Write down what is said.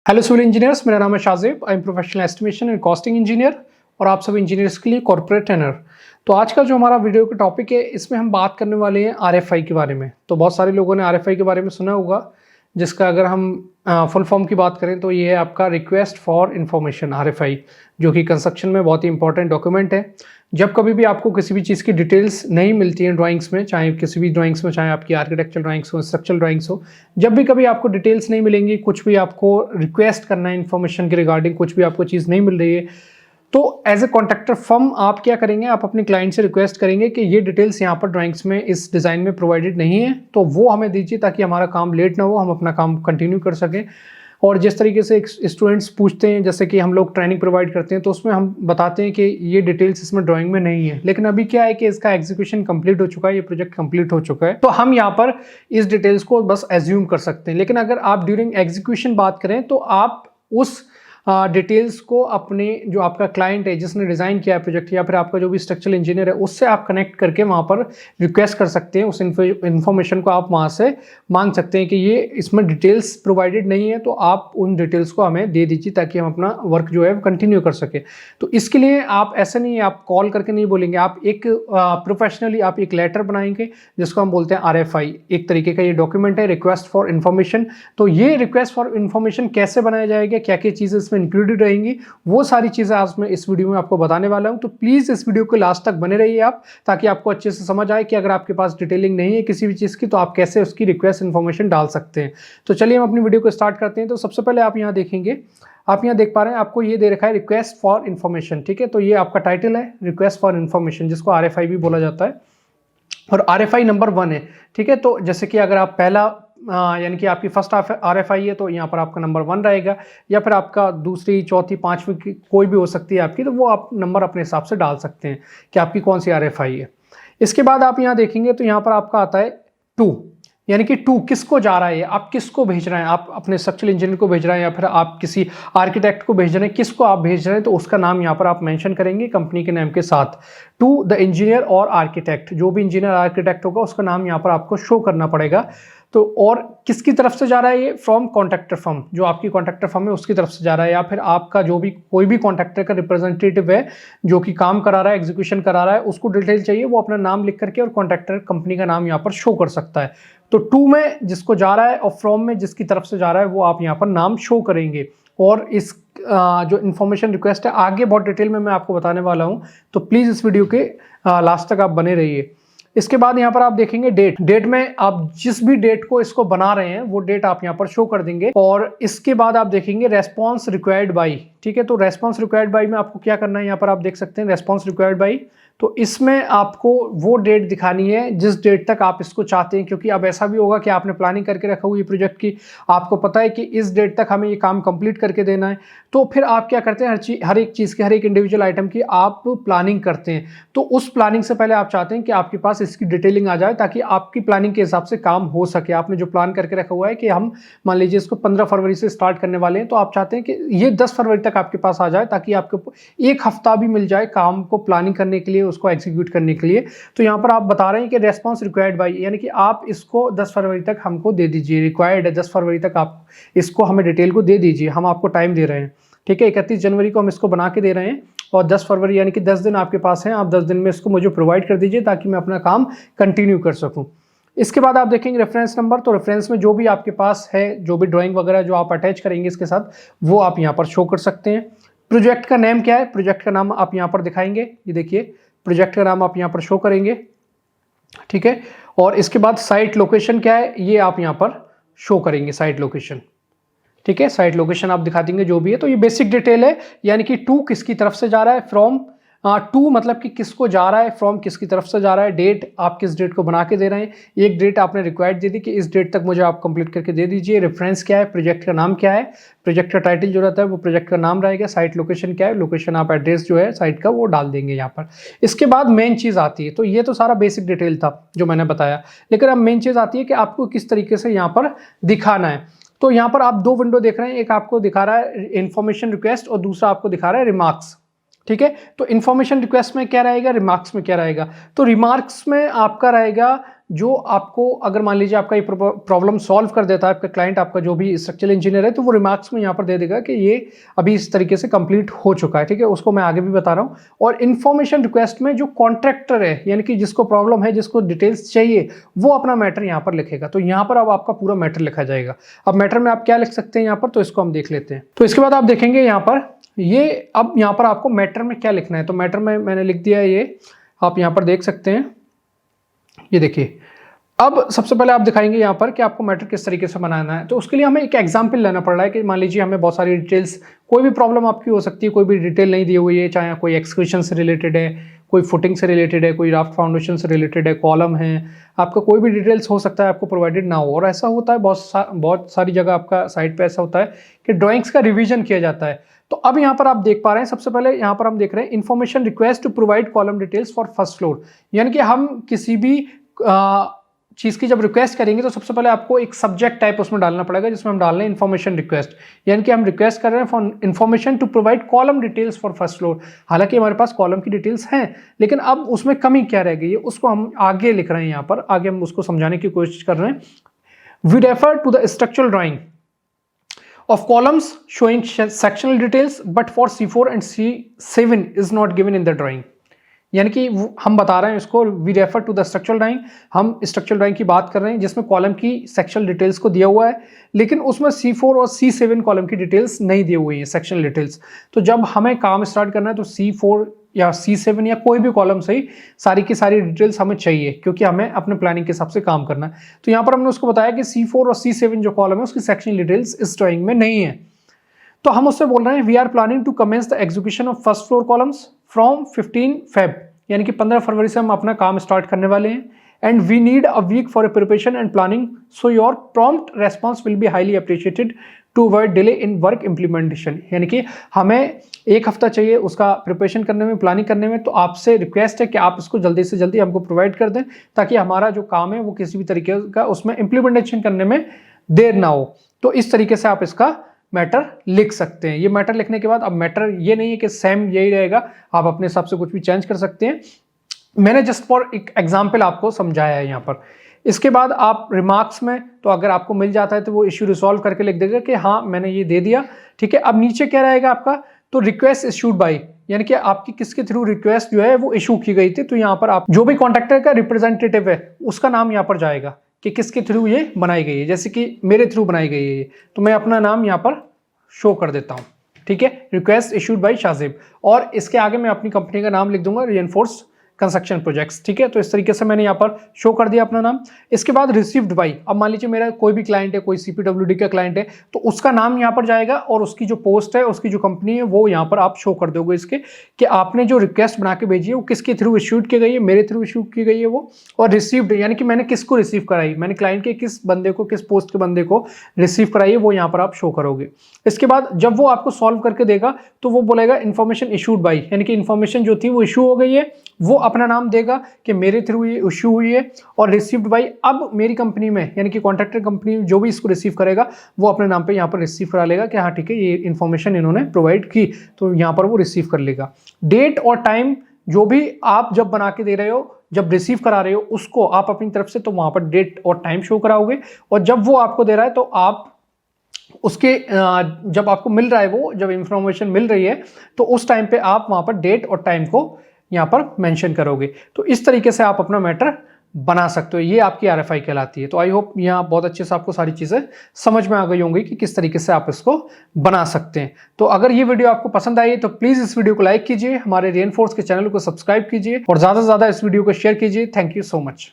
Hello civil engineers, मेरा नाम है Shajib. I am professional estimation and costing engineer और आप सभी इंजीनियर्स के लिए कॉर्पोरेट ट्रेनर। तो आज का जो हमारा वीडियो का टॉपिक है, इसमें हम बात करने वाले हैं आरएफआई के बारे में। तो बहुत सारे लोगों ने आरएफआई के बारे में सुना होगा, जिसका अगर हम फुल फॉर्म की बात करें तो ये है आपका रिक्वेस्ट फॉर इन्फॉर्मेशन आरएफआई, जो कि कंस्ट्रक्शन में बहुत ही इंपॉर्टेंट डॉक्यूमेंट है। जब कभी भी आपको किसी भी चीज़ की डिटेल्स नहीं मिलती हैं ड्राइंग्स में, चाहे किसी भी ड्राइंग्स में, चाहे आपकी आर्किटेक्चरल ड्राइंग्स हो, स्ट्रक्चरल ड्राइंग्स हो, जब भी कभी आपको डिटेल्स नहीं मिलेंगी, कुछ भी आपको रिक्वेस्ट करना है इन्फॉर्मेशन के रिगार्डिंग, कुछ भी आपको चीज़ नहीं मिल रही है, तो एज ए कॉन्ट्रैक्टर फर्म आप क्या करेंगे, आप अपने क्लाइंट से रिक्वेस्ट करेंगे कि ये डिटेल्स यहाँ पर ड्राइंग्स में इस डिज़ाइन में प्रोवाइडेड नहीं है, तो वो हमें दीजिए ताकि हमारा काम लेट ना हो, हम अपना काम कंटिन्यू कर सकें। और जिस तरीके से स्टूडेंट्स पूछते हैं, जैसे कि हम लोग ट्रेनिंग प्रोवाइड करते हैं, तो उसमें हम बताते हैं कि ये डिटेल्स इसमें ड्राइंग में नहीं है, लेकिन अभी क्या है कि इसका एग्जीक्यूशन कंप्लीट हो चुका है, ये प्रोजेक्ट कंप्लीट हो चुका है, तो हम यहाँ पर इस डिटेल्स को बस एज्यूम कर सकते हैं। लेकिन अगर आप ड्यूरिंग एग्जीक्यूशन बात करें तो आप उस डिटेल्स को अपने जो आपका क्लाइंट है, जिसने डिज़ाइन किया है प्रोजेक्ट, या फिर आपका जो भी स्ट्रक्चरल इंजीनियर है, उससे आप कनेक्ट करके वहाँ पर रिक्वेस्ट कर सकते हैं। उस इन्फॉर्मेशन को आप वहाँ से मांग सकते हैं कि ये इसमें डिटेल्स प्रोवाइडेड नहीं है, तो आप उन डिटेल्स को हमें दे दीजिए ताकि हम अपना वर्क जो है कंटिन्यू कर सकें। तो इसके लिए आप ऐसा नहीं है, आप कॉल करके नहीं बोलेंगे, आप एक प्रोफेशनली आप एक लेटर बनाएंगे जिसको हम बोलते हैं आरएफआई। एक तरीके का ये डॉक्यूमेंट है, रिक्वेस्ट फॉर इन्फॉर्मेशन। तो ये रिक्वेस्ट फॉर इन्फॉर्मेशन कैसे बनाया जाएगा, क्या क्या चीज़ें इसमें इंक्लूडेड रहेंगी, वो सारी चीज़ें आज मैं इस वीडियो में आपको बताने वाला हूं। तो प्लीज़ इस वीडियो को लास्ट तक बने रहिए आप, ताकि आपको अच्छे से समझ आए कि अगर आपके पास डिटेलिंग नहीं है किसी भी चीज़ की, तो आप कैसे उसकी रिक्वेस्ट इन्फॉर्मेशन डाल सकते हैं। तो चलिए हम अपनी वीडियो को स्टार्ट करते हैं। तो सबसे पहले आप यहाँ देखेंगे, आप यहाँ देख पा रहे हैं, आपको ये दे रखा है रिक्वेस्ट फॉर इन्फॉर्मेशन। ठीक है, तो ये आपका टाइटल है, रिक्वेस्ट फॉर इन्फॉर्मेशन, जिसको आरएफआई भी बोला जाता है, और आरएफआई नंबर 1 है। ठीक है, तो जैसे कि अगर आप पहला यानी कि आपकी फर्स्ट आरएफआई है, तो यहाँ पर आपका नंबर 1 रहेगा, या फिर आपका दूसरी, चौथी, पांचवी की कोई भी हो सकती है आपकी, तो वो आप नंबर अपने हिसाब से डाल सकते हैं कि आपकी कौन सी आरएफआई है। इसके बाद आप यहाँ देखेंगे तो यहाँ पर आपका आता है 2, यानी कि 2 किसको जा रहा है, आप किसको भेज रहे हैं, आप अपने स्ट्रक्चरल इंजीनियर को भेज रहे हैं या फिर आप किसी आर्किटेक्ट को भेज रहे हैं, किसको आप भेज रहे हैं, तो उसका नाम यहाँ पर आप मेंशन करेंगे कंपनी के नाम के साथ। टू द इंजीनियर और आर्किटेक्ट, जो भी इंजीनियर आर्किटेक्ट होगा उसका नाम यहाँ पर आपको शो करना पड़ेगा। तो और किसकी तरफ से जा रहा है ये, फ्रॉम कॉन्ट्रैक्टर फर्म, जो आपकी कॉन्ट्रैक्टर फर्म है उसकी तरफ से जा रहा है, या फिर आपका जो भी कोई भी कॉन्ट्रैक्टर का रिप्रेजेंटेटिव है जो कि काम करा रहा है, एग्जीक्यूशन करा रहा है, उसको डिटेल चाहिए, वो अपना नाम लिख करके और कॉन्ट्रैक्टर कंपनी का नाम यहाँ पर शो कर सकता है। तो 2 में जिसको जा रहा है और फ्रॉम में जिसकी तरफ से जा रहा है, वो आप यहाँ पर नाम शो करेंगे। और इस जो इन्फॉर्मेशन रिक्वेस्ट है आगे बहुत डिटेल में मैं आपको बताने वाला हूँ, तो प्लीज़ इस वीडियो के लास्ट तक आप बने रहिए। इसके बाद यहाँ पर आप देखेंगे डेट में आप जिस भी डेट को इसको बना रहे हैं वो डेट आप यहाँ पर शो कर देंगे। और इसके बाद आप देखेंगे रेस्पॉन्स रिक्वायर्ड बाई। ठीक है, तो रेस्पॉन्स रिक्वायर्ड बाई में आपको क्या करना है, यहाँ पर आप देख सकते हैं रेस्पॉन्स रिक्वायर्ड बाई। तो इसमें आपको वो डेट दिखानी है जिस डेट तक आप इसको चाहते हैं, क्योंकि अब ऐसा भी होगा कि आपने प्लानिंग करके रखा हुई प्रोजेक्ट की, आपको पता है कि इस डेट तक हमें ये काम कंप्लीट करके देना है, तो फिर आप क्या करते हैं, हर एक चीज़ की, हर एक इंडिविजुअल आइटम की आप प्लानिंग करते हैं। तो उस प्लानिंग से पहले आप चाहते हैं कि आपके पास इसकी डिटेलिंग आ जाए, ताकि आपकी प्लानिंग के हिसाब से काम हो सके। आपने जो प्लान करके रखा हुआ है कि हम मान लीजिए इसको 15 फरवरी से स्टार्ट करने वाले हैं, तो आप चाहते हैं कि ये 10 फरवरी तक आपके पास आ जाए, ताकि आपको एक हफ्ता भी मिल जाए काम को प्लानिंग करने के लिए, उसको एग्जीक्यूट करने के लिए। तो यहाँ पर आप बता रहे हैं कि रेस्पॉन्स रिक्वायर्ड बाई, यानी कि आप इसको 10 फरवरी तक हमको दे दीजिए, रिक्वायर्ड है 10 फरवरी तक आप इसको हमें डिटेल को दे दीजिए, हम आपको टाइम दे रहे हैं। ठीक है, 31 जनवरी को हम इसको बना के दे रहे हैं, और 10 फरवरी यानी कि 10 दिन आपके पास हैं, आप 10 दिन में इसको मुझे प्रोवाइड कर दीजिए ताकि मैं अपना काम कंटिन्यू कर सकूं। इसके बाद आप देखेंगे रेफरेंस नंबर। तो रेफरेंस में जो भी आपके पास है, जो भी ड्राइंग वगैरह जो आप अटैच करेंगे इसके साथ, वो आप यहाँ पर शो कर सकते हैं। प्रोजेक्ट का नेम क्या है, प्रोजेक्ट का नाम आप यहाँ पर दिखाएंगे, ये देखिए प्रोजेक्ट का नाम आप यहाँ पर शो करेंगे। ठीक है, और इसके बाद साइट लोकेशन क्या है, ये आप यहाँ पर शो करेंगे, साइट लोकेशन। ठीक है, साइट लोकेशन आप दिखा देंगे जो भी है। तो ये बेसिक डिटेल है, यानी कि 2 किसकी तरफ से जा रहा है, फ्रॉम 2 मतलब कि किसको जा रहा है, फ्रॉम किसकी तरफ से जा रहा है, डेट आप किस डेट को बना के दे रहे हैं, एक डेट आपने रिक्वायर्ड दे दी कि इस डेट तक मुझे आप कंप्लीट करके दे दीजिए। रेफरेंस क्या है, प्रोजेक्ट का नाम क्या है, प्रोजेक्ट का टाइटल जो रहता है वो प्रोजेक्ट का नाम रहेगा। साइट लोकेशन क्या है, लोकेशन आप एड्रेस जो है साइट का वो डाल देंगे यहाँ पर। इसके बाद मेन चीज़ आती है, तो ये तो सारा बेसिक डिटेल था जो मैंने बताया, लेकिन अब मेन चीज़ आती है कि आपको किस तरीके से यहाँ पर दिखाना है। तो यहाँ पर आप 2 विंडो देख रहे हैं, एक आपको दिखा रहा है इन्फॉर्मेशन रिक्वेस्ट और दूसरा आपको दिखा रहा है रिमार्क्स। ठीक है, तो इन्फॉर्मेशन रिक्वेस्ट में क्या रहेगा, रिमार्क्स में क्या रहेगा। तो रिमार्क्स में आपका रहेगा जो आपको अगर मान लीजिए आपका ये प्रॉब्लम सॉल्व कर देता है, आपका क्लाइंट, आपका जो भी स्ट्रक्चरल इंजीनियर है, तो वो रिमार्क्स में यहाँ पर दे देगा कि ये अभी इस तरीके से कंप्लीट हो चुका है, ठीक है। उसको मैं आगे भी बता रहा हूँ। और इन्फॉर्मेशन रिक्वेस्ट में जो कॉन्ट्रैक्टर है, यानी कि जिसको प्रॉब्लम है, जिसको डिटेल्स चाहिए, वो अपना मैटर यहाँ पर लिखेगा। तो यहाँ पर अब आपका पूरा मैटर लिखा जाएगा। अब मैटर में आप क्या लिख सकते हैं यहाँ पर, तो इसको हम देख लेते हैं। तो इसके बाद आप देखेंगे यहाँ पर ये, अब यहाँ पर आपको मैटर में क्या लिखना है। तो मैटर में मैंने लिख दिया है ये, आप यहाँ पर देख सकते हैं, ये देखिए। अब सबसे पहले आप दिखाएंगे यहाँ पर कि आपको मैटर किस तरीके से बनाना है। तो उसके लिए हमें एक एग्जांपल लेना पड़ रहा है कि मान लीजिए हमें बहुत सारी डिटेल्स, कोई भी प्रॉब्लम आपकी हो सकती है, कोई भी डिटेल नहीं दी हुई है, चाहे कोई एक्सक्रीशन से रिलेटेड है, कोई फुटिंग से रिलेटेड है, कोई राफ्ट फाउंडेशन से रिलेटेड है, कॉलम है, आपका कोई भी डिटेल्स हो सकता है आपको प्रोवाइडेड ना हो। और ऐसा होता है बहुत सारी जगह आपका साइट पे ऐसा होता है कि ड्राइंग्स का रिवीजन किया जाता है। तो अब यहाँ पर आप देख पा रहे हैं, सबसे पहले यहाँ पर हम देख रहे हैं information request to provide column details for first floor. यानी कि हम किसी भी चीज़ की जब रिक्वेस्ट करेंगे तो सबसे पहले आपको एक सब्जेक्ट टाइप उसमें डालना पड़ेगा, जिसमें हम डाल रहे हैं इन्फॉर्मेशन रिक्वेस्ट, यानी कि हम रिक्वेस्ट कर रहे हैं for information to provide column details for first floor. हालांकि हमारे पास कॉलम की डिटेल्स हैं, लेकिन अब उसमें कमी क्या रह गई है, उसको हम आगे लिख रहे हैं। यहाँ पर आगे हम उसको समझाने की कोशिश कर रहे हैं। We refer to the structural drawing of columns showing sectional details but for C4 and C7 is not given in the drawing। यानी कि हम बता रहे हैं इसको, we refer to the structural drawing, हम स्ट्रक्चरल ड्राइंग की बात कर रहे हैं जिसमें कॉलम की सेक्शनल डिटेल्स को दिया हुआ है, लेकिन उसमें C4 और C7 कॉलम की डिटेल्स नहीं दी हुई है, सेक्शनल डिटेल्स। तो जब हमें काम स्टार्ट करना है तो C4 या C7 या कोई भी कॉलम सही, सारी की सारी डिटेल्स हमें चाहिए, क्योंकि हमें अपने प्लानिंग के हिसाब से काम करना है। तो यहाँ पर हमने उसको बताया कि C4 और C7 जो कॉलम है उसकी सेक्शनल डिटेल्स इस ड्राइंग में नहीं है। तो हम उससे बोल रहे हैं we are planning to commence the execution of first floor columns from 15 Feb, यानी कि 15 फरवरी से हम अपना काम स्टार्ट करने वाले हैं। And we need a week for a preparation and planning, so your prompt response will be highly appreciated to avoid delay in work implementation. यानी कि हमें एक हफ्ता चाहिए उसका प्रिपरेशन करने में, प्लानिंग करने में। तो आपसे रिक्वेस्ट है कि आप इसको जल्दी से जल्दी हमको प्रोवाइड कर दें, ताकि हमारा जो काम है वो किसी भी तरीके का उसमें इम्प्लीमेंटेशन करने में देर ना हो। तो इस तरीके से आप इसका मैटर लिख सकते हैं। ये मैटर लिखने के बाद अब मैटर ये नहीं है कि सेम यही रहेगा, आप अपने हिसाब से कुछ भी चेंज कर सकते हैं। मैंने जस्ट फॉर एक एग्जांपल आपको समझाया है यहाँ पर। इसके बाद आप रिमार्क्स में, तो अगर आपको मिल जाता है तो वो इश्यू रिजॉल्व करके लिख देगा कि हाँ मैंने ये दे दिया, ठीक है। अब नीचे क्या रहेगा आपका, तो रिक्वेस्ट इश्यूड बाय, यानी कि आपकी किसके थ्रू रिक्वेस्ट जो है वो इशू की गई थी। तो यहाँ पर आप जो भी कॉन्ट्रैक्टर का रिप्रेजेंटेटिव है उसका नाम यहाँ पर जाएगा कि किसके थ्रू ये बनाई गई है। जैसे कि मेरे थ्रू बनाई गई है ये, तो मैं अपना नाम यहाँ पर शो कर देता हूँ, ठीक है, रिक्वेस्ट इशूड बाय शाजिब। और इसके आगे मैं अपनी कंपनी का नाम लिख दूंगा, रीइंफोर्स कंस्ट्रक्शन प्रोजेक्ट्स, ठीक है। तो इस तरीके से मैंने यहाँ पर शो कर दिया अपना नाम। इसके बाद रिसीव्ड बाय, अब मान लीजिए मेरा कोई भी क्लाइंट है, कोई CPWD का क्लाइंट है, तो उसका नाम यहाँ पर जाएगा और उसकी जो पोस्ट है, उसकी जो कंपनी है, वो यहाँ पर आप शो कर दोगे इसके कि आपने जो रिक्वेस्ट बना के भेजी है वो किसके थ्रू इश्यूड की गई है, मेरे थ्रू इश्यू की गई है वो। और रिसीव्ड यानी कि मैंने किसको रिसीव कराई, मैंने क्लाइंट के किस बंदे को, किस पोस्ट के बंदे को रिसीव कराई है, वो यहाँ पर आप शो करोगे। इसके बाद जब वो आपको सॉल्व करके देगा तो वो बोलेगा इन्फॉर्मेशन इशूड बाय, यानी कि इन्फॉर्मेशन जो थी वो इशू हो गई है, वो अपना नाम देगा कि मेरे थ्रू ये इशू हुई है। और रिसीव्ड बाय, अब मेरी कंपनी में यानी कि कॉन्ट्रैक्टर कंपनी जो भी इसको रिसीव करेगा वो अपने नाम पे यहाँ पर रिसीव करा लेगा कि हाँ ठीक है ये इन्फॉर्मेशन इन्होंने प्रोवाइड की, तो यहाँ पर वो रिसीव कर लेगा। डेट और टाइम जो भी आप जब बना के दे रहे हो, जब रिसीव करा रहे हो, उसको आप अपनी तरफ से तो वहाँ पर डेट और टाइम शो कराओगे। और जब वो आपको दे रहा है तो आप उसके जब आपको मिल रहा है, वो जब इंफॉर्मेशन मिल रही है तो उस टाइम पे आप वहाँ पर डेट और टाइम को यहाँ पर मेंशन करोगे। तो इस तरीके से आप अपना मैटर बना सकते हो। ये आपकी RFI कहलाती है। तो आई होप यहाँ बहुत अच्छे से आपको सारी चीज़ें समझ में आ गई होंगी कि किस तरीके से आप इसको बना सकते हैं। तो अगर ये वीडियो आपको पसंद आई है तो प्लीज़ इस वीडियो को लाइक कीजिए, हमारे रीइंफोर्स के चैनल को सब्सक्राइब कीजिए और ज़्यादा से ज़्यादा इस वीडियो को शेयर कीजिए। Thank you so much.